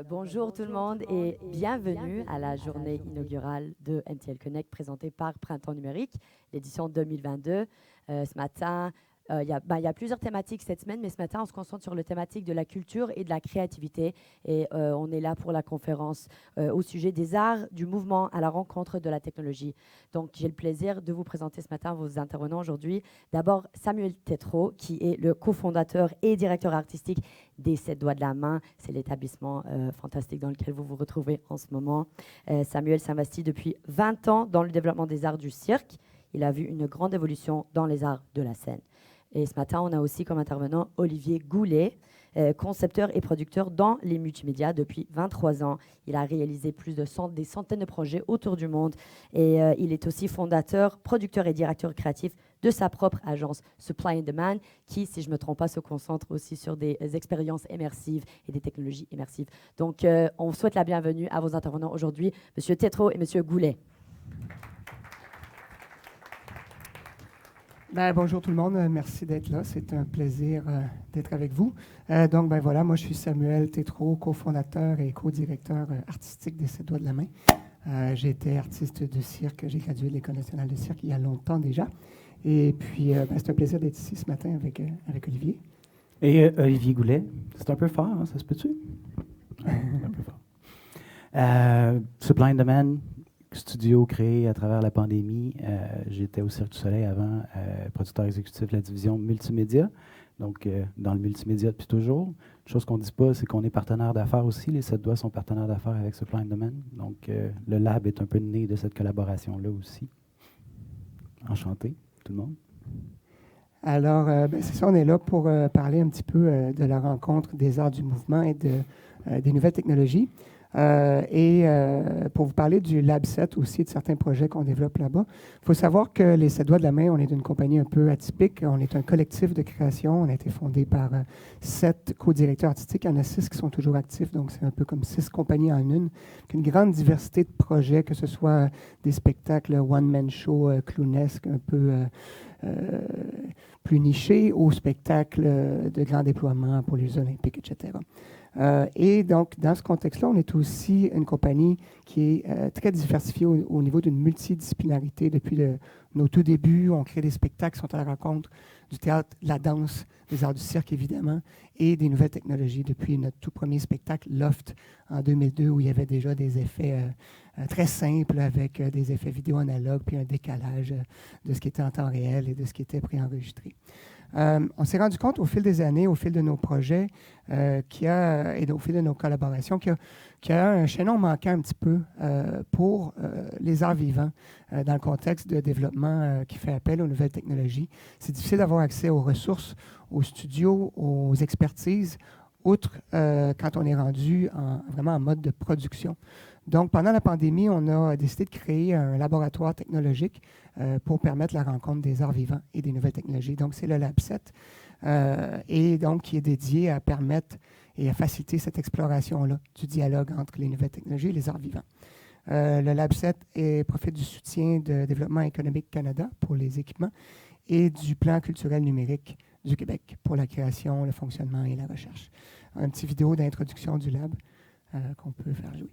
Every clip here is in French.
Bonjour tout le monde et bienvenue à la journée inaugurale de NTL Connect présentée par Printemps Numérique, l'édition 2022. Ce matin, il y a plusieurs thématiques cette semaine, mais ce matin, on se concentre sur la thématique de la culture et de la créativité. Et on est là pour la conférence au sujet des arts, du mouvement à la rencontre de la technologie. Donc, j'ai le plaisir de vous présenter ce matin vos intervenants aujourd'hui. D'abord, Samuel Tétrault, qui est le cofondateur et directeur artistique des 7 doigts de la main. C'est l'établissement fantastique dans lequel vous vous retrouvez en ce moment. Samuel s'investit depuis 20 ans dans le développement des arts du cirque. Il a vu une grande évolution dans les arts de la scène. Et ce matin, on a aussi comme intervenant Olivier Goulet, concepteur et producteur dans les multimédias depuis 23 ans. Il a réalisé des centaines de projets autour du monde et il est aussi fondateur, producteur et directeur créatif de sa propre agence Supply and Demand qui, si je ne me trompe pas, se concentre aussi sur des expériences immersives et des technologies immersives. Donc, on souhaite la bienvenue à vos intervenants aujourd'hui, M. Tétrault et M. Goulet. Bonjour tout le monde, merci d'être là. C'est un plaisir d'être avec vous. Voilà, moi je suis Samuel Tétrault, cofondateur et co-directeur artistique des 7 doigts de la main. J'ai été artiste de cirque, j'ai gradué de l'École nationale de cirque il y a longtemps déjà. Et puis, c'est un plaisir d'être ici ce matin avec Olivier. Et Olivier Goulet, c'est un peu fort, hein, ça se peut-tu? Un peu fort. Supply and Demand, studio créé à travers la pandémie. J'étais au Cirque du Soleil avant, producteur exécutif de la division multimédia, donc dans le multimédia depuis toujours. Une chose qu'on ne dit pas, c'est qu'on est partenaire d'affaires aussi. Les 7 doigts sont partenaires d'affaires avec Supply and Demand. Donc, le lab est un peu né de cette collaboration-là aussi. Enchanté, tout le monde. Alors, c'est ça, on est là pour parler un petit peu de la rencontre des arts du mouvement et des nouvelles technologies. Pour vous parler du Lab 7 aussi, de certains projets qu'on développe là-bas. Il faut savoir que les 7 doigts de la main, on est une compagnie un peu atypique. On est un collectif de création. On a été fondé par 7 co-directeurs artistiques. Il y en a 6 qui sont toujours actifs, donc c'est un peu comme 6 compagnies en une. Une grande diversité de projets, que ce soit des spectacles one-man show clownesques, un peu plus nichés, ou spectacles de grand déploiement pour les Jeux olympiques, etc. Et donc, dans ce contexte-là, on est aussi une compagnie qui est très diversifiée au niveau d'une multidisciplinarité. Depuis nos tout débuts, on crée des spectacles qui sont à la rencontre du théâtre, de la danse, des arts du cirque, évidemment, et des nouvelles technologies. Depuis notre tout premier spectacle, Loft, en 2002, où il y avait déjà des effets très simples avec des effets vidéo analogues, puis un décalage de ce qui était en temps réel et de ce qui était préenregistré. On s'est rendu compte au fil des années, au fil de nos projets et au fil de nos collaborations qu'il y a un chaînon manquant un petit peu pour les arts vivants dans le contexte de développement qui fait appel aux nouvelles technologies. C'est difficile d'avoir accès aux ressources, aux studios, aux expertises, outre quand on est rendu vraiment en mode de production. Donc, pendant la pandémie, on a décidé de créer un laboratoire technologique pour permettre la rencontre des arts vivants et des nouvelles technologies. Donc, c'est le Lab 7, et donc qui est dédié à permettre et à faciliter cette exploration-là du dialogue entre les nouvelles technologies et les arts vivants. Le Lab 7 profite du soutien de Développement économique Canada pour les équipements et du plan culturel numérique du Québec pour la création, le fonctionnement et la recherche. Un petit vidéo d'introduction du Lab qu'on peut faire jouer.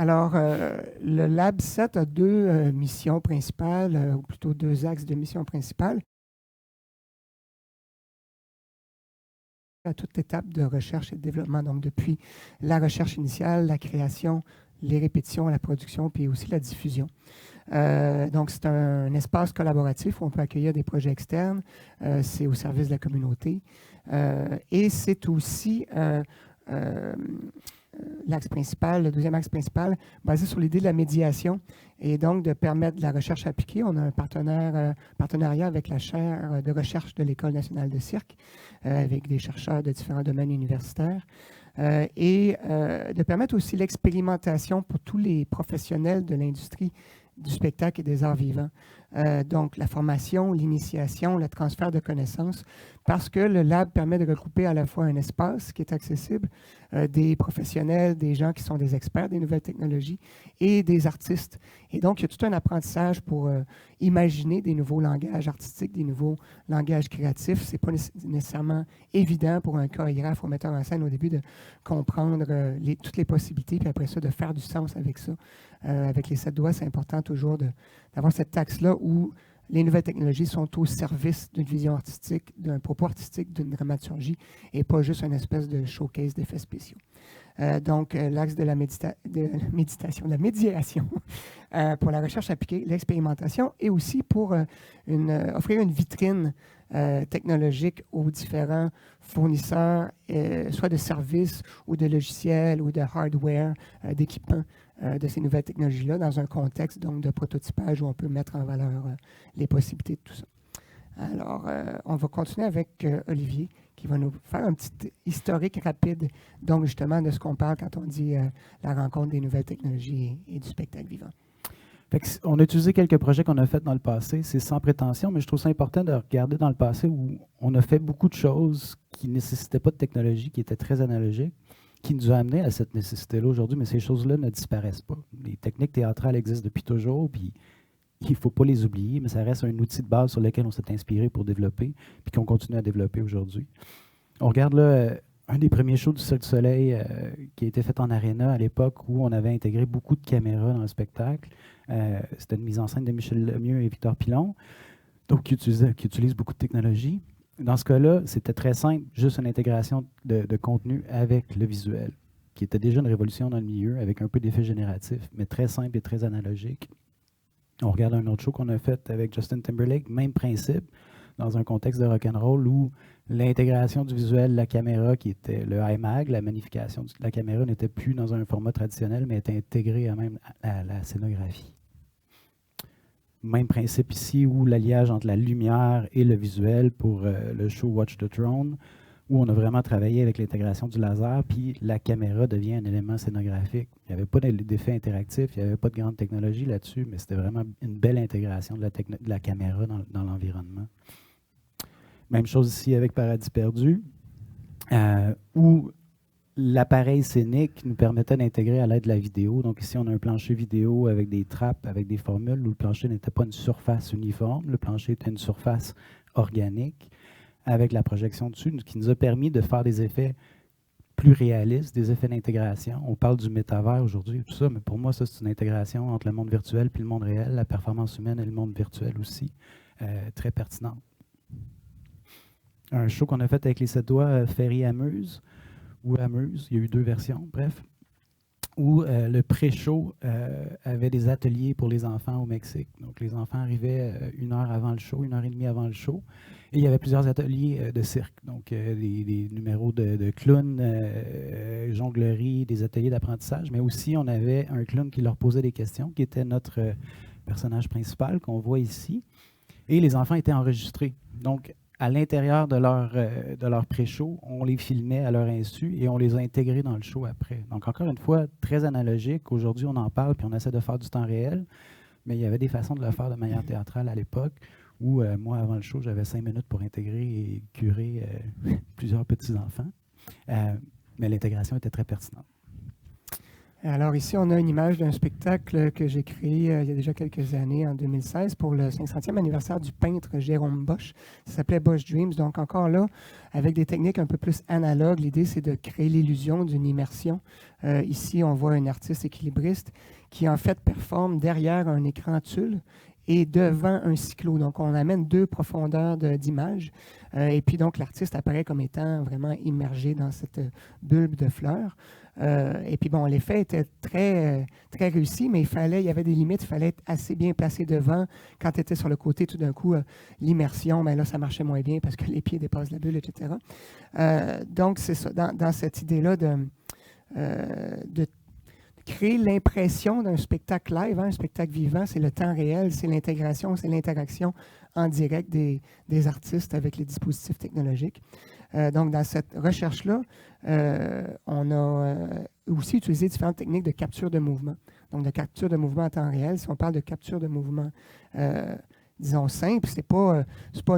Alors, le Lab 7 a deux missions principales, ou plutôt deux axes de mission principale. À toute étape de recherche et de développement, donc depuis la recherche initiale, la création, les répétitions, la production, puis aussi la diffusion. Donc, c'est un espace collaboratif où on peut accueillir des projets externes. C'est au service de la communauté. Et c'est aussi l'axe principal, le deuxième axe principal, basé sur l'idée de la médiation et donc de permettre de la recherche appliquée. On a un partenariat avec la chaire de recherche de l'École nationale de cirque, avec des chercheurs de différents domaines universitaires, et de permettre aussi l'expérimentation pour tous les professionnels de l'industrie du spectacle et des arts vivants. Donc, la formation, l'initiation, le transfert de connaissances, parce que le lab permet de regrouper à la fois un espace qui est accessible, des professionnels, des gens qui sont des experts des nouvelles technologies et des artistes. Et donc, il y a tout un apprentissage pour imaginer des nouveaux langages artistiques, des nouveaux langages créatifs. Ce n'est pas nécessairement évident pour un chorégraphe ou metteur en scène au début de comprendre toutes les possibilités, puis après ça, de faire du sens avec ça. Avec les 7 doigts, c'est important toujours d'avoir cette axe-là où les nouvelles technologies sont au service d'une vision artistique, d'un propos artistique, d'une dramaturgie, et pas juste une espèce de showcase d'effets spéciaux. Donc, l'axe de la médiation, de la médiation pour la recherche appliquée, l'expérimentation, et aussi pour offrir une vitrine technologique aux différents fournisseurs, soit de services ou de logiciels ou de hardware, d'équipements de ces nouvelles technologies-là, dans un contexte donc de prototypage où on peut mettre en valeur les possibilités de tout ça. Alors, on va continuer avec Olivier, qui va nous faire un petit historique rapide, donc justement de ce qu'on parle quand on dit la rencontre des nouvelles technologies et du spectacle vivant. On a utilisé quelques projets qu'on a faits dans le passé, c'est sans prétention, mais je trouve ça important de regarder dans le passé où on a fait beaucoup de choses qui ne nécessitaient pas de technologie, qui étaient très analogiques, qui nous a amené à cette nécessité-là aujourd'hui, mais ces choses-là ne disparaissent pas. Les techniques théâtrales existent depuis toujours, puis il ne faut pas les oublier, mais ça reste un outil de base sur lequel on s'est inspiré pour développer, puis qu'on continue à développer aujourd'hui. On regarde là un des premiers shows du Cirque du Soleil qui a été fait en aréna à l'époque où on avait intégré beaucoup de caméras dans le spectacle. C'était une mise en scène de Michel Lemieux et Victor Pilon, donc qui utilisent beaucoup de technologie. Dans ce cas-là, c'était très simple, juste une intégration de contenu avec le visuel, qui était déjà une révolution dans le milieu, avec un peu d'effets génératifs, mais très simple et très analogique. On regarde un autre show qu'on a fait avec Justin Timberlake, même principe, dans un contexte de rock'n'roll où l'intégration du visuel, la caméra, qui était le IMAG, la magnification de la caméra n'était plus dans un format traditionnel, mais était intégrée à la scénographie. Même principe ici, où l'alliage entre la lumière et le visuel pour le show Watch the Throne, où on a vraiment travaillé avec l'intégration du laser, puis la caméra devient un élément scénographique. Il n'y avait pas d'effet interactif, il n'y avait pas de grande technologie là-dessus, mais c'était vraiment une belle intégration de la caméra dans l'environnement. Même chose ici avec Paradis perdu, où l'appareil scénique nous permettait d'intégrer à l'aide de la vidéo. Donc ici, on a un plancher vidéo avec des trappes, avec des formules où le plancher n'était pas une surface uniforme, le plancher était une surface organique avec la projection dessus, qui nous a permis de faire des effets plus réalistes, des effets d'intégration. On parle du métavers aujourd'hui, tout ça, mais pour moi, ça, c'est une intégration entre le monde virtuel et le monde réel, la performance humaine et le monde virtuel aussi, très pertinente. Un show qu'on a fait avec les 7 doigts, Ferry Amuse, ou Amuse, il y a eu 2 versions, bref, où le pré-show avait des ateliers pour les enfants au Mexique. Donc, les enfants arrivaient 1 heure avant le show, 1h30 avant le show, et il y avait plusieurs ateliers de cirque, donc des numéros de clowns, jonglerie, des ateliers d'apprentissage, mais aussi on avait un clown qui leur posait des questions, qui était notre personnage principal qu'on voit ici, et les enfants étaient enregistrés. Donc, à l'intérieur de leur pré-show, on les filmait à leur insu et on les a intégrés dans le show après. Donc, encore une fois, très analogique. Aujourd'hui, on en parle puis on essaie de faire du temps réel, mais il y avait des façons de le faire de manière théâtrale à l'époque où, moi, avant le show, j'avais 5 minutes pour intégrer et curer plusieurs petits-enfants. Mais l'intégration était très pertinente. Alors ici, on a une image d'un spectacle que j'ai créé il y a déjà quelques années, en 2016, pour le 500e anniversaire du peintre Jérôme Bosch. Ça s'appelait Bosch Dreams. Donc encore là, avec des techniques un peu plus analogues, l'idée c'est de créer l'illusion d'une immersion. Ici, on voit un artiste équilibriste qui en fait performe derrière un écran tulle et devant un cyclo. Donc, on amène 2 profondeurs d'image. Et puis, donc, l'artiste apparaît comme étant vraiment immergé dans cette bulbe de fleurs. Et puis, bon, l'effet était très, très réussi, mais il y avait des limites. Il fallait être assez bien placé devant. Quand tu étais sur le côté, tout d'un coup, l'immersion, ben là, ça marchait moins bien parce que les pieds dépassent la bulle, etc. Donc, c'est ça. Dans cette idée-là de créer l'impression d'un spectacle live, un spectacle vivant, c'est le temps réel, c'est l'intégration, c'est l'interaction en direct des artistes avec les dispositifs technologiques. Donc, dans cette recherche-là, on a aussi utilisé différentes techniques de capture de mouvement. Donc, de capture de mouvement en temps réel. Si on parle de capture de mouvement, disons, simple, c'est pas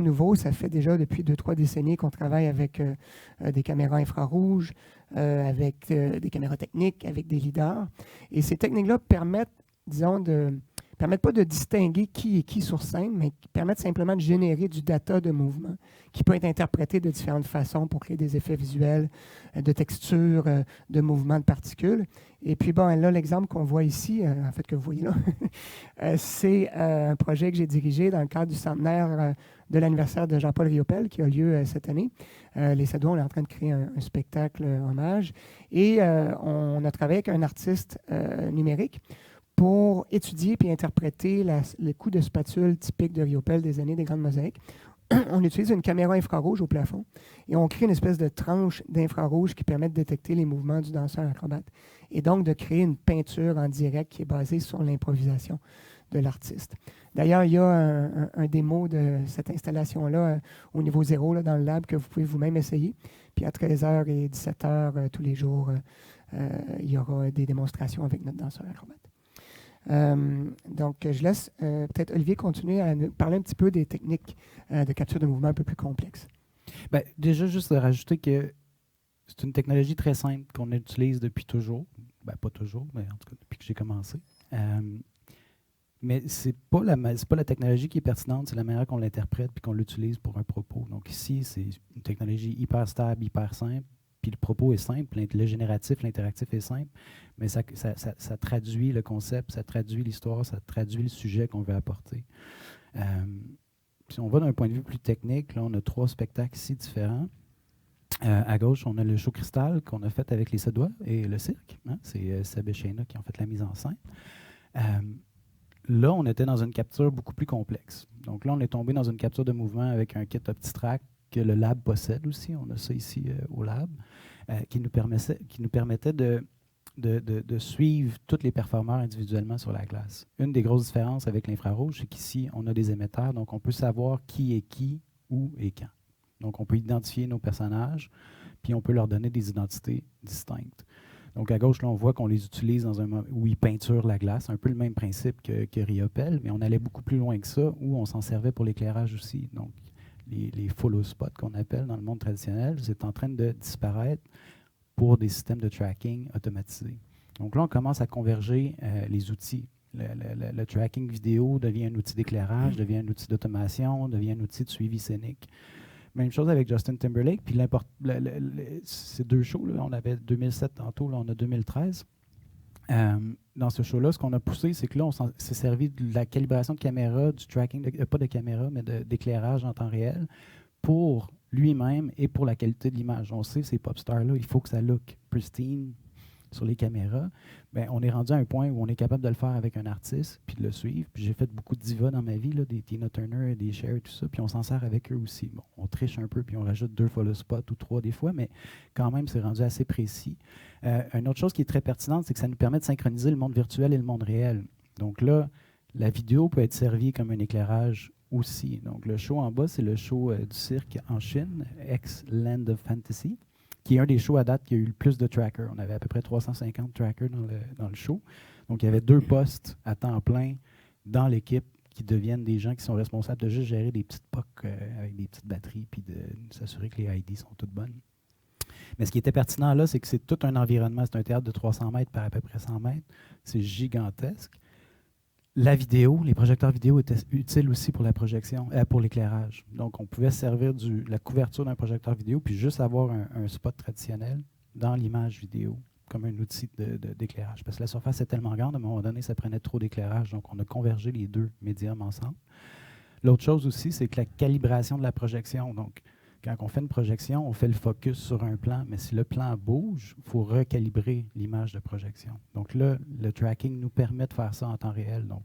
nouveau. Ça fait déjà depuis 2-3 décennies qu'on travaille avec des caméras infrarouges, avec des caméras techniques, avec des lidars. Et ces techniques-là permettent, disons, permettent pas de distinguer qui est qui sur scène, mais qui permettent simplement de générer du data de mouvement qui peut être interprété de différentes façons pour créer des effets visuels, de textures, de mouvements de particules. Et puis, bon, là, l'exemple qu'on voit ici, en fait, que vous voyez là, c'est un projet que j'ai dirigé dans le cadre du centenaire de l'anniversaire de Jean-Paul Riopelle qui a lieu cette année. Les Sadois, on est en train de créer un spectacle hommage. Et on a travaillé avec un artiste numérique pour étudier puis interpréter les coups de spatule typiques de Riopelle des années des Grandes Mosaïques. On utilise une caméra infrarouge au plafond et on crée une espèce de tranche d'infrarouge qui permet de détecter les mouvements du danseur acrobate et donc de créer une peinture en direct qui est basée sur l'improvisation de l'artiste. D'ailleurs, il y a un démo de cette installation-là au niveau 0 là, dans le lab que vous pouvez vous-même essayer. Puis à 13h et 17h tous les jours, il y aura des démonstrations avec notre danseur acrobate. Donc, je laisse peut-être Olivier continuer à nous parler un petit peu des techniques de capture de mouvement un peu plus complexes. Bien, déjà, juste de rajouter que c'est une technologie très simple qu'on utilise depuis toujours. Ben, pas toujours, mais en tout cas depuis que j'ai commencé. Mais ce n'est pas la technologie qui est pertinente, c'est la manière qu'on l'interprète et qu'on l'utilise pour un propos. Donc ici, c'est une technologie hyper stable, hyper simple. Puis le propos est simple, le génératif, l'interactif est simple, mais ça traduit le concept, ça traduit l'histoire, ça traduit le sujet qu'on veut apporter. Si on va d'un point de vue plus technique, là, on a 3 spectacles ici différents. À gauche, on a le show Cristal qu'on a fait avec les Sadois et le cirque. Hein? C'est Seb et Shayna qui ont fait la mise en scène. Là, on était dans une capture beaucoup plus complexe. Donc là, on est tombé dans une capture de mouvement avec un kit OptiTrack que le lab possède aussi. On a ça ici au lab, qui nous permettait de suivre tous les performeurs individuellement sur la glace. Une des grosses différences avec l'infrarouge, c'est qu'ici, on a des émetteurs, donc on peut savoir qui est qui, où et quand. Donc, on peut identifier nos personnages, puis on peut leur donner des identités distinctes. Donc, à gauche, là, on voit qu'on les utilise dans un moment où ils peinturent la glace, un peu le même principe que Riopelle, mais on allait beaucoup plus loin que ça, où on s'en servait pour l'éclairage aussi. Donc, les follow spots qu'on appelle dans le monde traditionnel, c'est en train de disparaître pour des systèmes de tracking automatisés. Donc là, on commence à converger les outils. Le tracking vidéo devient un outil d'éclairage, devient un outil d'automation, devient un outil de suivi scénique. Même chose avec Justin Timberlake. Puis ces 2 shows, là, on avait 2007 tantôt, là, on a 2013. Dans ce show-là, ce qu'on a poussé, c'est que là, on s'est servi de la calibration de caméra, du tracking, pas de caméra, mais d'éclairage en temps réel, pour lui-même et pour la qualité de l'image. On sait, ces pop stars-là, il faut que ça look pristine sur les caméras. Bien, on est rendu à un point où on est capable de le faire avec un artiste, puis de le suivre. Puis j'ai fait beaucoup de divas dans ma vie, là, des Tina Turner, des Cher et tout ça, puis on s'en sert avec eux aussi. Bon, on triche un peu, puis on rajoute 2 follow spots ou 3 des fois, mais quand même, c'est rendu assez précis. Une autre chose qui est très pertinente, c'est que ça nous permet de synchroniser le monde virtuel et le monde réel. Donc là, la vidéo peut être servie comme un éclairage aussi. Donc le show en bas, c'est le show du cirque en Chine, ex-Land of Fantasy, qui est un des shows à date qui a eu le plus de trackers. On avait à peu près 350 trackers dans le show. Donc, il y avait 2 postes à temps plein dans l'équipe qui deviennent des gens qui sont responsables de juste gérer des petites POC avec des petites batteries puis de s'assurer que les ID sont toutes bonnes. Mais ce qui était pertinent là, c'est que c'est tout un environnement. C'est un théâtre de 300 mètres par à peu près 100 mètres. C'est gigantesque. La vidéo, les projecteurs vidéo étaient utiles aussi pour la projection, pour l'éclairage. Donc, on pouvait servir de la couverture d'un projecteur vidéo puis juste avoir un spot traditionnel dans l'image vidéo comme un outil d'éclairage. Parce que la surface est tellement grande, à un moment donné, ça prenait trop d'éclairage. Donc, on a convergé les 2 médiums ensemble. L'autre chose aussi, c'est que la calibration de la projection. Donc, quand on fait une projection, on fait le focus sur un plan, mais si le plan bouge, il faut recalibrer l'image de projection. Donc là, le tracking nous permet de faire ça en temps réel. Donc,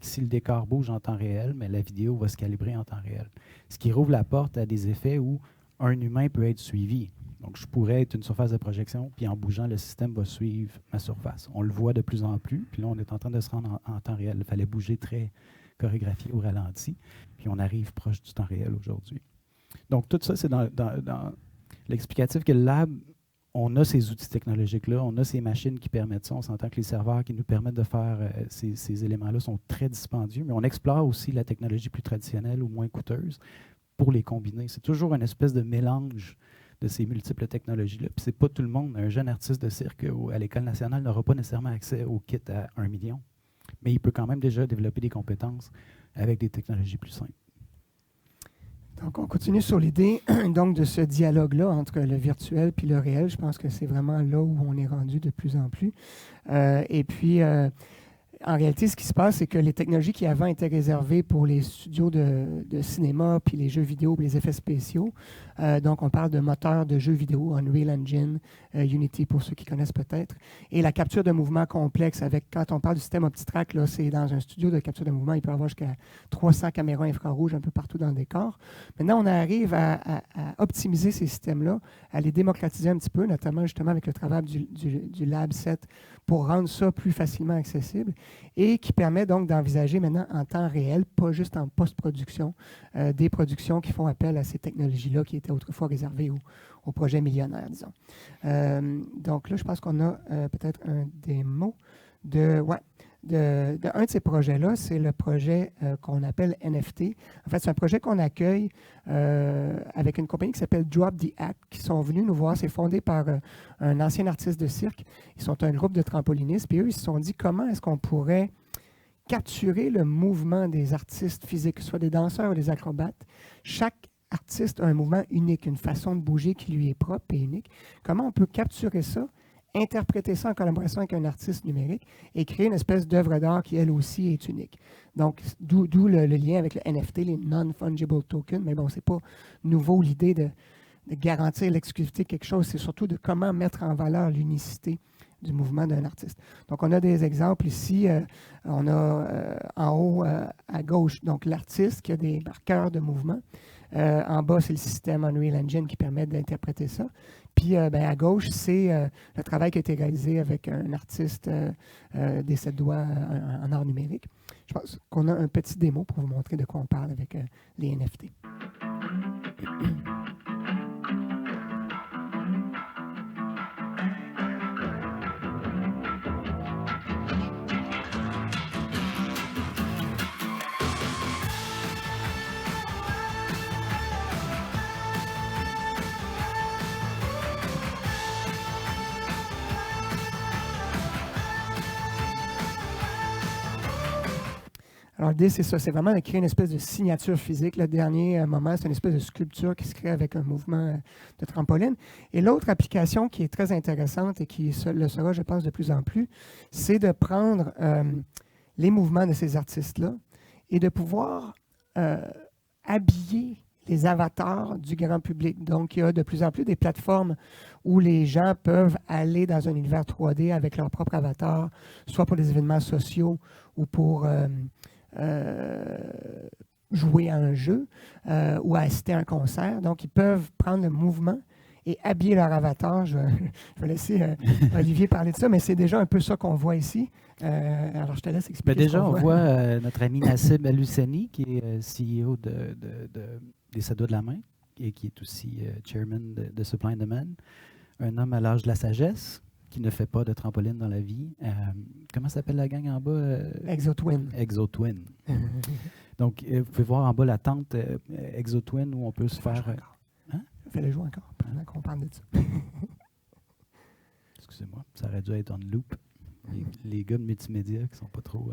si le décor bouge en temps réel, mais la vidéo va se calibrer en temps réel. Ce qui rouvre la porte à des effets où un humain peut être suivi. Donc, je pourrais être une surface de projection, puis en bougeant, le système va suivre ma surface. On le voit de plus en plus, puis là, on est en train de se rendre en temps réel. Il fallait bouger très chorégraphié au ralenti, puis on arrive proche du temps réel aujourd'hui. Donc, tout ça, c'est dans l'explicatif que le lab, on a ces outils technologiques-là, on a ces machines qui permettent ça. On s'entend que les serveurs qui nous permettent de faire ces éléments-là sont très dispendieux, mais on explore aussi la technologie plus traditionnelle ou moins coûteuse pour les combiner. C'est toujours une espèce de mélange de ces multiples technologies-là. Puis c'est pas tout le monde. Un jeune artiste de cirque à l'École nationale n'aura pas nécessairement accès au kit à 1 million, mais il peut quand même déjà développer des compétences avec des technologies plus simples. Donc, on continue sur l'idée donc de ce dialogue-là entre le virtuel puis le réel. Je pense que c'est vraiment là où on est rendu de plus en plus. Et puis, en réalité, ce qui se passe, c'est que les technologies qui avant étaient réservées pour les studios de cinéma, puis les jeux vidéo, puis les effets spéciaux, donc on parle de moteurs de jeux vidéo, Unreal Engine, Unity pour ceux qui connaissent peut-être, et la capture de mouvement complexe avec, quand on parle du système OptiTrack, là, c'est dans un studio de capture de mouvement, il peut y avoir jusqu'à 300 caméras infrarouges un peu partout dans le décor. Maintenant, on arrive à optimiser ces systèmes-là, à les démocratiser un petit peu, notamment justement avec le travail du Lab 7 pour rendre ça plus facilement accessible et qui permet donc d'envisager maintenant en temps réel, pas juste en post-production, des productions qui font appel à ces technologies-là qui étaient autrefois réservées aux projets millionnaires, disons. Donc là, je pense qu'on a peut-être un démo de un de ces projets-là, c'est le projet qu'on appelle NFT. En fait, c'est un projet qu'on accueille avec une compagnie qui s'appelle Drop the Act, qui sont venus nous voir. C'est fondé par un ancien artiste de cirque. Ils sont un groupe de trampolinistes. Puis eux, ils se sont dit comment est-ce qu'on pourrait capturer le mouvement des artistes physiques, que ce soit des danseurs ou des acrobates. Chaque artiste a un mouvement unique, une façon de bouger qui lui est propre et unique. Comment on peut capturer ça, interpréter ça en collaboration avec un artiste numérique et créer une espèce d'œuvre d'art qui, elle aussi, est unique. Donc, d'où le lien avec le NFT, les Non-Fungible Tokens. Mais bon, ce n'est pas nouveau l'idée de garantir l'exclusivité de quelque chose, c'est surtout de comment mettre en valeur l'unicité du mouvement d'un artiste. Donc, on a des exemples ici. On a en haut à gauche, donc l'artiste qui a des marqueurs de mouvement. En bas, c'est le système Unreal Engine qui permet d'interpréter ça. Puis à gauche, c'est le travail qui a été réalisé avec un artiste des 7 doigts en art numérique. Je pense qu'on a un petit démo pour vous montrer de quoi on parle avec les NFT. Alors, l'idée, c'est ça. C'est vraiment de créer une espèce de signature physique. Le dernier moment, c'est une espèce de sculpture qui se crée avec un mouvement de trampoline. Et l'autre application qui est très intéressante et qui le sera, je pense, de plus en plus, c'est de prendre les mouvements de ces artistes-là et de pouvoir habiller les avatars du grand public. Donc, il y a de plus en plus des plateformes où les gens peuvent aller dans un univers 3D avec leur propre avatar, soit pour des événements sociaux ou pour jouer à un jeu ou assister à un concert. Donc, ils peuvent prendre le mouvement et habiller leur avatar. Je vais laisser Olivier parler de ça, mais c'est déjà un peu ça qu'on voit ici. Alors, je te laisse expliquer. Ben déjà, on voit notre ami Nassib Al-Husseini, qui est CEO des 7 doigts de la main et qui est aussi chairman de Supply and Demand. Un homme à l'âge de la sagesse, qui ne fait pas de trampoline dans la vie. Comment s'appelle la gang en bas? ExoTwin. ExoTwin. Donc, vous pouvez voir en bas la tente ExoTwin où on peut se faire... Fais-le jouer encore pendant qu'on parle de ça. Excusez-moi, ça aurait dû être en loop. Les gars de multimédia qui ne sont pas trop...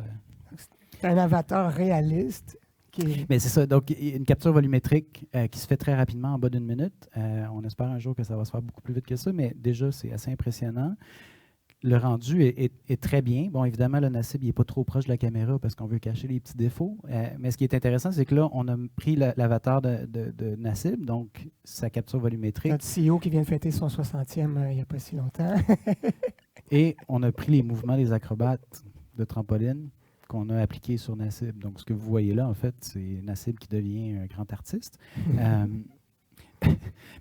C'est un avatar réaliste. Mais c'est ça, donc une capture volumétrique qui se fait très rapidement en bas d'1 minute. On espère un jour que ça va se faire beaucoup plus vite que ça, mais déjà, c'est assez impressionnant. Le rendu est très bien. Bon, évidemment, le Nassib, il n'est pas trop proche de la caméra parce qu'on veut cacher les petits défauts. Mais ce qui est intéressant, c'est que là, on a pris l'avatar de Nassib, donc sa capture volumétrique. Notre CEO qui vient de fêter son 60e il n'y a pas si longtemps. Et on a pris les mouvements des acrobates de trampoline qu'on a appliqué sur Nassib. Donc, ce que vous voyez là, en fait, c'est Nassib qui devient un grand artiste.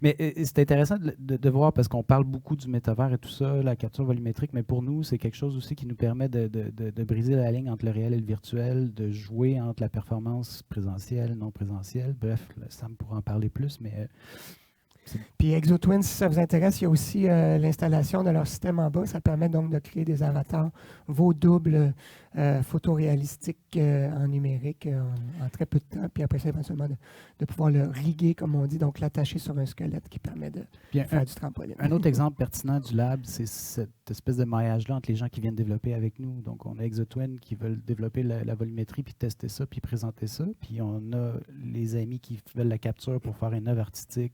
Mais c'est intéressant de voir parce qu'on parle beaucoup du métavers et tout ça, la capture volumétrique, mais pour nous, c'est quelque chose aussi qui nous permet de briser la ligne entre le réel et le virtuel, de jouer entre la performance présentielle, non présentielle. Bref, Sam pourra en parler plus, mais Puis ExoTwin, si ça vous intéresse, il y a aussi l'installation de leur système en bas. Ça permet donc de créer des avatars, vos doubles photoréalistiques en numérique en très peu de temps. Puis après ça, éventuellement, de pouvoir le riguer, comme on dit, donc l'attacher sur un squelette qui permet de faire du trampoline. Un autre exemple pertinent du lab, c'est cette espèce de maillage-là entre les gens qui viennent développer avec nous. Donc, on a ExoTwin qui veulent développer la volumétrie, puis tester ça, puis présenter ça. Puis on a les amis qui veulent la capture pour faire une œuvre artistique,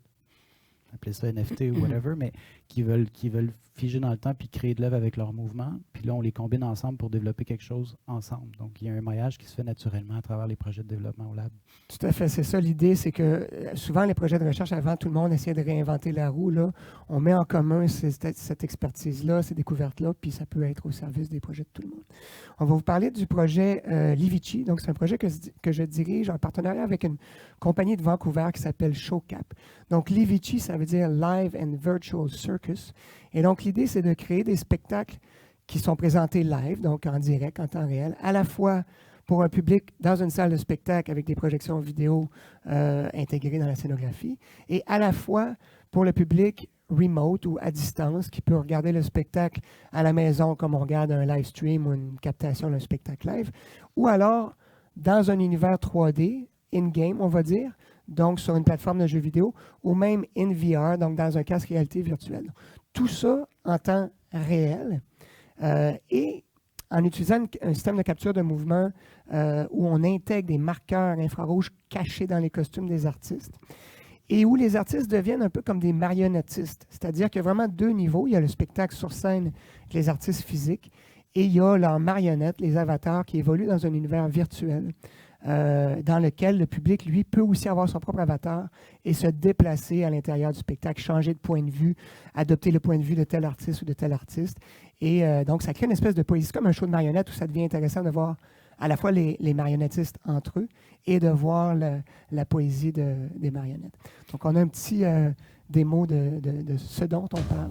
appeler ça NFT ou whatever, mais qui veulent figer dans le temps puis créer de l'œuvre avec leurs mouvements. Puis là, on les combine ensemble pour développer quelque chose ensemble. Donc, il y a un maillage qui se fait naturellement à travers les projets de développement au lab. Tout à fait, c'est ça l'idée, c'est que souvent les projets de recherche, avant, tout le monde essayait de réinventer la roue. Là. On met en commun cette expertise-là, ces découvertes-là, puis ça peut être au service des projets de tout le monde. On va vous parler du projet Livici. Donc, c'est un projet que je dirige en partenariat avec une compagnie de Vancouver qui s'appelle Showcap. Donc, Livici, ça veut dire Live and Virtual Circus. Et donc, l'idée, c'est de créer des spectacles qui sont présentés live, donc en direct, en temps réel, à la fois pour un public dans une salle de spectacle avec des projections vidéo intégrées dans la scénographie, et à la fois pour le public remote ou à distance qui peut regarder le spectacle à la maison comme on regarde un live stream ou une captation d'un spectacle live, ou alors dans un univers 3D, in-game, on va dire, donc sur une plateforme de jeux vidéo, ou même in VR, donc dans un casque réalité virtuelle. Tout ça en temps réel et en utilisant un système de capture de mouvement où on intègre des marqueurs infrarouges cachés dans les costumes des artistes et où les artistes deviennent un peu comme des marionnettistes. C'est-à-dire qu'il y a vraiment deux niveaux. Il y a le spectacle sur scène avec les artistes physiques et il y a leurs marionnettes, les avatars qui évoluent dans un univers virtuel. Dans lequel le public, lui, peut aussi avoir son propre avatar et se déplacer à l'intérieur du spectacle, changer de point de vue, adopter le point de vue de tel artiste ou de tel artiste. Et donc, ça crée une espèce de poésie. C'est comme un show de marionnettes où ça devient intéressant de voir à la fois les marionnettistes entre eux et de voir la poésie des marionnettes. Donc, on a un petit démo de ce dont on parle.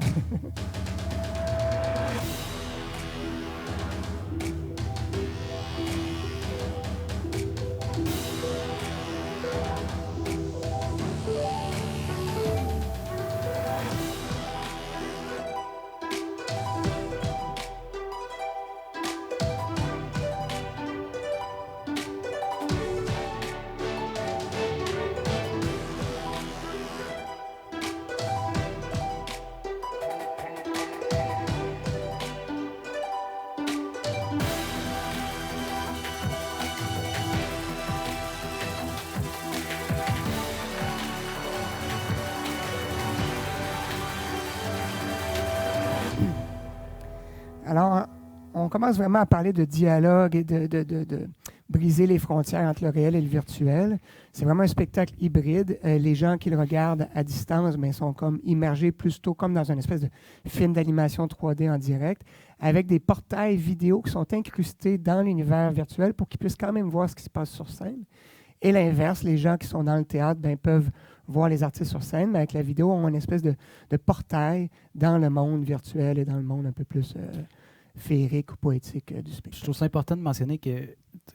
Alors, on commence vraiment à parler de dialogue et de briser les frontières entre le réel et le virtuel. C'est vraiment un spectacle hybride. Les gens qui le regardent à distance sont comme immergés plutôt comme dans une espèce de film d'animation 3D en direct, avec des portails vidéo qui sont incrustés dans l'univers virtuel pour qu'ils puissent quand même voir ce qui se passe sur scène. Et l'inverse, les gens qui sont dans le théâtre peuvent voir les artistes sur scène, mais avec la vidéo, ont une espèce de portail dans le monde virtuel et dans le monde un peu plus féerique ou poétique du spectacle. Je trouve ça important de mentionner que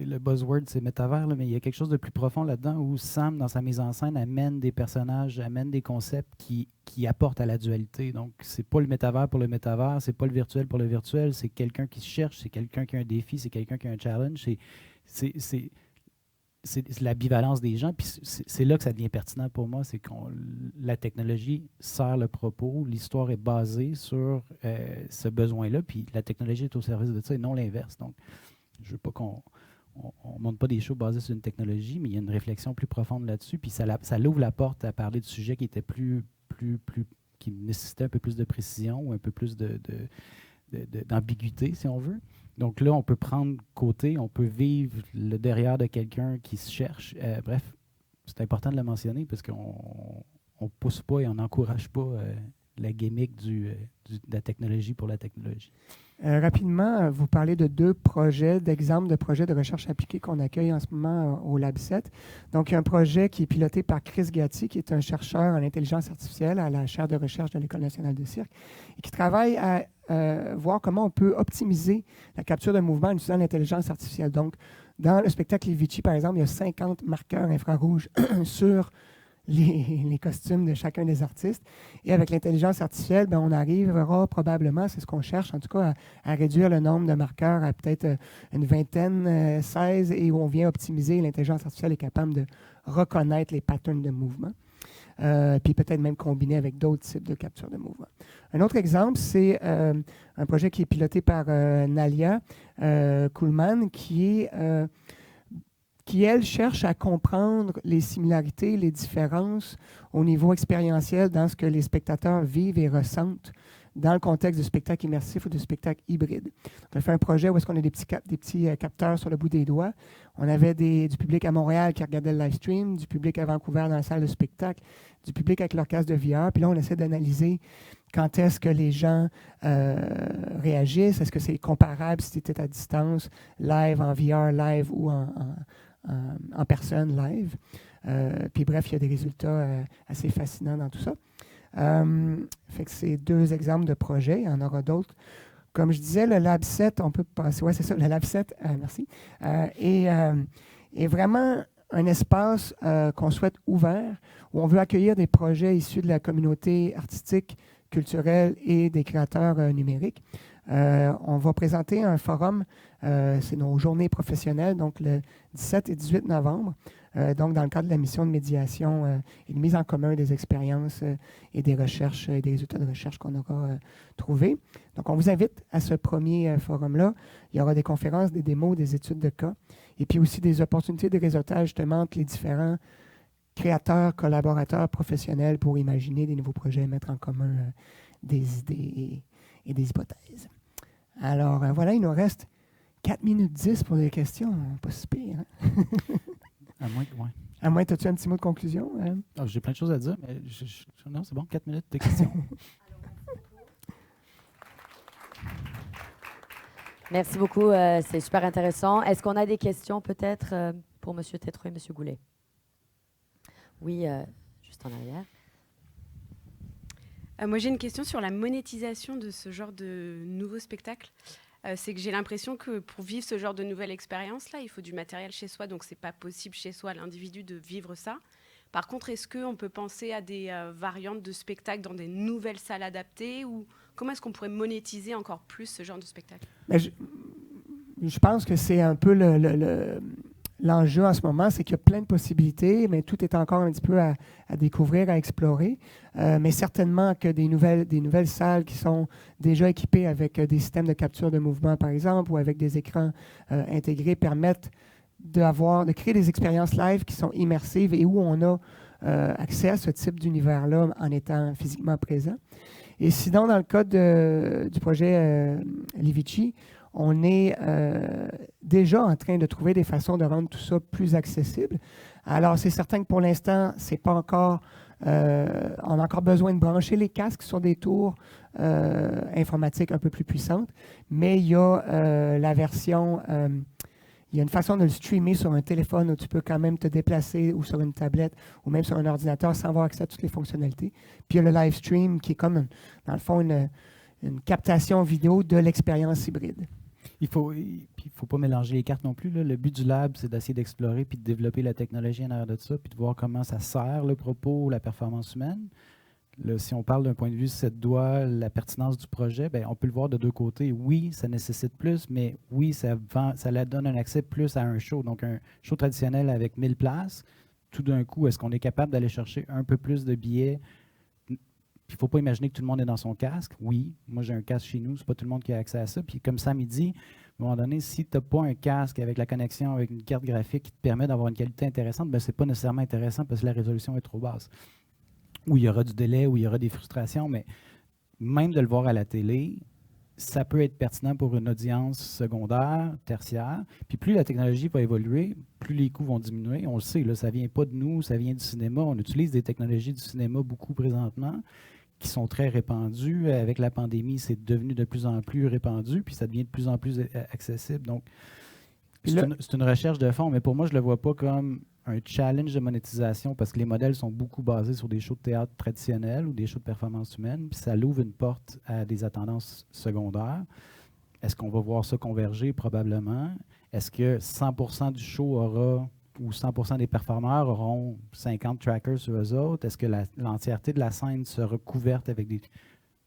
le buzzword, c'est métavers, là, mais il y a quelque chose de plus profond là-dedans où Sam, dans sa mise en scène, amène des personnages, amène des concepts qui apportent à la dualité. Donc, c'est pas le métavers pour le métavers, c'est pas le virtuel pour le virtuel, c'est quelqu'un qui se cherche, c'est quelqu'un qui a un défi, c'est quelqu'un qui a un challenge, c'est l'ambivalence des gens. Puis c'est là que ça devient pertinent pour moi, c'est que la technologie sert le propos, l'histoire est basée sur ce besoin-là, puis la technologie est au service de ça et non l'inverse. Donc, je veux pas qu'on ne monte pas des shows basés sur une technologie, mais il y a une réflexion plus profonde là-dessus, puis ça l'ouvre la porte à parler de sujets qui étaient qui nécessitaient un peu plus de précision ou un peu plus d'ambiguïté, si on veut. Donc là, on peut prendre côté, on peut vivre le derrière de quelqu'un qui se cherche. Bref, c'est important de le mentionner parce qu'on ne pousse pas et on n'encourage pas la gimmick de la technologie pour la technologie. Rapidement, vous parlez de 2 projets, d'exemples de projets de recherche appliquée qu'on accueille en ce moment au Lab 7. Donc, il y a un projet qui est piloté par Chris Gatti, qui est un chercheur en intelligence artificielle à la chaire de recherche de l'École nationale de cirque, et qui travaille à voir comment on peut optimiser la capture de mouvement en utilisant l'intelligence artificielle. Donc, dans le spectacle Livici, par exemple, il y a 50 marqueurs infrarouges sur les costumes de chacun des artistes. Et avec l'intelligence artificielle, ben, on arrivera probablement, c'est ce qu'on cherche en tout cas, à réduire le nombre de marqueurs à peut-être une vingtaine, 16, et où on vient optimiser. L'intelligence artificielle est capable de reconnaître les patterns de mouvement, puis peut-être même combiner avec d'autres types de capture de mouvement. Un autre exemple, c'est un projet qui est piloté par Nalia Kuhlmann, qui, elle, cherche à comprendre les similarités, les différences au niveau expérientiel dans ce que les spectateurs vivent et ressentent dans le contexte du spectacle immersif ou du spectacle hybride. Donc, on a fait un projet où est-ce qu'on a des petits capteurs sur le bout des doigts. On avait du public à Montréal qui regardait le live stream, du public à Vancouver dans la salle de spectacle, du public avec leur casque de VR. Puis là, on essaie d'analyser quand est-ce que les gens réagissent. Est-ce que c'est comparable si tu étais à distance, live, en VR, live ou en personne, live. Puis bref, il y a des résultats assez fascinants dans tout ça. Fait que c'est 2 exemples de projets. Il y en aura d'autres. Comme je disais, le Lab 7, on peut penser, ouais, c'est ça, le Lab 7, merci, est vraiment un espace qu'on souhaite ouvert, où on veut accueillir des projets issus de la communauté artistique, culturelle et des créateurs numériques. On va présenter un forum, c'est nos journées professionnelles, donc le 17 et 18 novembre, donc dans le cadre de la mission de médiation et de mise en commun des expériences et des recherches et des résultats de recherche qu'on aura trouvés. Donc, on vous invite à ce premier forum-là. Il y aura des conférences, des démos, des études de cas, et puis aussi des opportunités de réseautage justement entre les différents créateurs, collaborateurs, professionnels pour imaginer des nouveaux projets, mettre en commun des idées et des hypothèses. Alors, voilà, il nous reste 4 minutes 10 pour des questions. Pas si pire. Hein? À moins, as-tu un petit mot de conclusion? Hein? Oh, j'ai plein de choses à dire, mais non, c'est bon, 4 minutes de questions. Merci beaucoup, c'est super intéressant. Est-ce qu'on a des questions peut-être pour M. Tétrault et M. Goulet? Oui, juste en arrière. Moi, j'ai une question sur la monétisation de ce genre de nouveaux spectacles. C'est que j'ai l'impression que pour vivre ce genre de nouvelle expérience-là, il faut du matériel chez soi, donc c'est pas possible chez soi, l'individu, de vivre ça. Par contre, est-ce qu'on peut penser à des variantes de spectacles dans des nouvelles salles adaptées, ou comment est-ce qu'on pourrait monétiser encore plus ce genre de spectacle? Je pense que c'est un peu l'enjeu en ce moment, c'est qu'il y a plein de possibilités, mais tout est encore un petit peu à découvrir, à explorer. Mais certainement que des nouvelles salles qui sont déjà équipées avec des systèmes de capture de mouvement, par exemple, ou avec des écrans intégrés, permettent de créer des expériences live qui sont immersives et où on a accès à ce type d'univers-là en étant physiquement présent. Et sinon, dans le cas du projet Livici, on est déjà en train de trouver des façons de rendre tout ça plus accessible. Alors, c'est certain que pour l'instant, c'est pas encore... on a encore besoin de brancher les casques sur des tours informatiques un peu plus puissantes, mais il y a la version... il y a une façon de le streamer sur un téléphone où tu peux quand même te déplacer, ou sur une tablette ou même sur un ordinateur sans avoir accès à toutes les fonctionnalités. Puis il y a le live stream qui est comme, dans le fond, une captation vidéo de l'expérience hybride. Il faut pas mélanger les cartes non plus. Là. Le but du lab, c'est d'essayer d'explorer puis de développer la technologie en arrière de ça, puis de voir comment ça sert le propos ou la performance humaine. Là, si on parle d'un point de vue 7 doigts, la pertinence du projet, ben, on peut le voir de 2 côtés. Oui, ça nécessite plus, mais oui, ça donne un accès plus à un show. Donc, un show traditionnel avec 1000 places, tout d'un coup, est-ce qu'on est capable d'aller chercher un peu plus de billets? Il ne faut pas imaginer que tout le monde est dans son casque. Oui, moi j'ai un casque chez nous, c'est pas tout le monde qui a accès à ça. Puis comme Sam dit, à un moment donné, si tu n'as pas un casque avec la connexion, avec une carte graphique qui te permet d'avoir une qualité intéressante, ben, ce n'est pas nécessairement intéressant parce que la résolution est trop basse. Ou il y aura du délai, ou il y aura des frustrations, mais même de le voir à la télé, ça peut être pertinent pour une audience secondaire, tertiaire. Puis plus la technologie va évoluer, plus les coûts vont diminuer. On le sait, là, ça ne vient pas de nous, ça vient du cinéma. On utilise des technologies du cinéma beaucoup présentement, qui sont très répandus. Avec la pandémie, c'est devenu de plus en plus répandu, puis ça devient de plus en plus accessible. Donc, c'est une recherche de fond, mais pour moi, je ne le vois pas comme un challenge de monétisation parce que les modèles sont beaucoup basés sur des shows de théâtre traditionnels ou des shows de performance humaine, puis ça l'ouvre une porte à des attendances secondaires. Est-ce qu'on va voir ça converger? Probablement. Est-ce que 100% du show aura, ou 100% des performeurs auront 50 trackers sur eux autres? Est-ce que l'entièreté de la scène sera couverte avec des...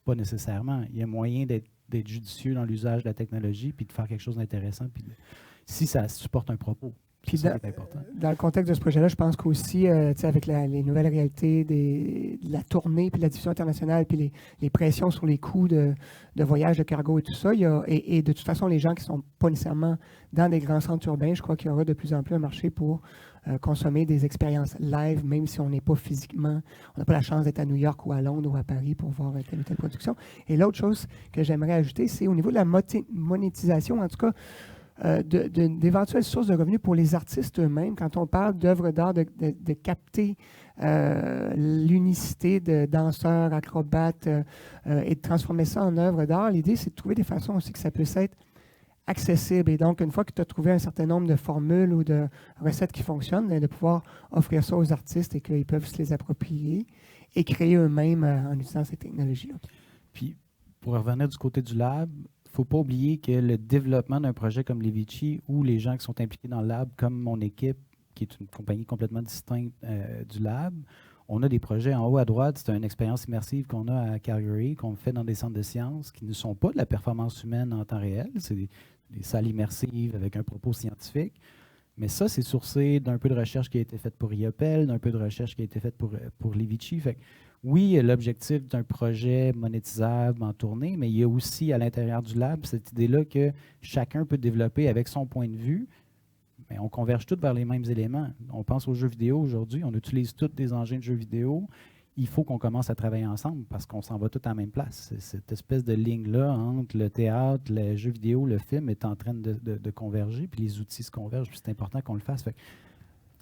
Pas nécessairement. Il y a moyen d'être judicieux dans l'usage de la technologie puis de faire quelque chose d'intéressant, puis si ça supporte un propos. Puis ça qui est important. Dans le contexte de ce projet-là, je pense qu'aussi, avec les nouvelles réalités de la tournée, puis de la diffusion internationale, puis les pressions sur les coûts de voyage, de cargo et tout ça, et de toute façon, les gens qui ne sont pas nécessairement dans des grands centres urbains, je crois qu'il y aura de plus en plus un marché pour consommer des expériences live, même si on n'est pas physiquement, on n'a pas la chance d'être à New York ou à Londres ou à Paris pour voir telle ou telle production. Et l'autre chose que j'aimerais ajouter, c'est au niveau de la monétisation, en tout cas, d'éventuelles sources de revenus pour les artistes eux-mêmes. Quand on parle d'œuvres d'art, de capter l'unicité de danseurs, acrobates et de transformer ça en œuvres d'art, l'idée, c'est de trouver des façons aussi que ça puisse être accessible. Et donc, une fois que tu as trouvé un certain nombre de formules ou de recettes qui fonctionnent, de pouvoir offrir ça aux artistes et qu'ils peuvent se les approprier et créer eux-mêmes en utilisant ces technologies-là. Puis, pour revenir du côté du lab, il ne faut pas oublier que le développement d'un projet comme Levici ou les gens qui sont impliqués dans le lab, comme mon équipe, qui est une compagnie complètement distincte du lab, on a des projets en haut à droite. C'est une expérience immersive qu'on a à Calgary, qu'on fait dans des centres de sciences qui ne sont pas de la performance humaine en temps réel. C'est des salles immersives avec un propos scientifique. Mais ça, c'est sourcé d'un peu de recherche qui a été faite pour IOPEL, d'un peu de recherche qui a été faite pour Levici. Fait que, oui, l'objectif d'un projet monétisable en tournée, mais il y a aussi à l'intérieur du lab cette idée-là que chacun peut développer avec son point de vue, mais on converge tous vers les mêmes éléments. On pense aux jeux vidéo aujourd'hui, on utilise tous des engins de jeux vidéo. Il faut qu'on commence à travailler ensemble parce qu'on s'en va tous à la même place. Cette espèce de ligne-là entre le théâtre, le jeu vidéo, le film est en train de converger, puis les outils se convergent, puis c'est important qu'on le fasse. Fait que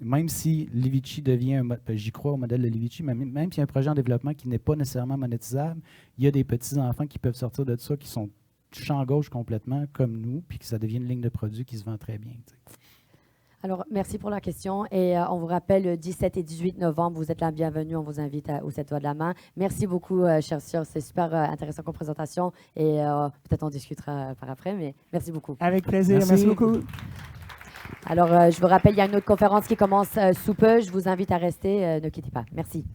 même si Levici devient, j'y crois au modèle de Levici, mais même s'il y a un projet en développement qui n'est pas nécessairement monétisable, il y a des petits-enfants qui peuvent sortir de ça, qui sont champ gauche complètement, comme nous, puis que ça devient une ligne de produit qui se vend très bien. T'sais. Alors, merci pour la question. Et on vous rappelle, le 17 et 18 novembre, vous êtes la bienvenue. On vous invite aux 7 doigts de la main. Merci beaucoup, cher Sir. C'est super intéressant comme présentation. Et peut-être on discutera par après, mais merci beaucoup. Avec plaisir. Merci beaucoup. Alors, je vous rappelle, il y a une autre conférence qui commence sous peu. Je vous invite à rester. Ne quittez pas. Merci.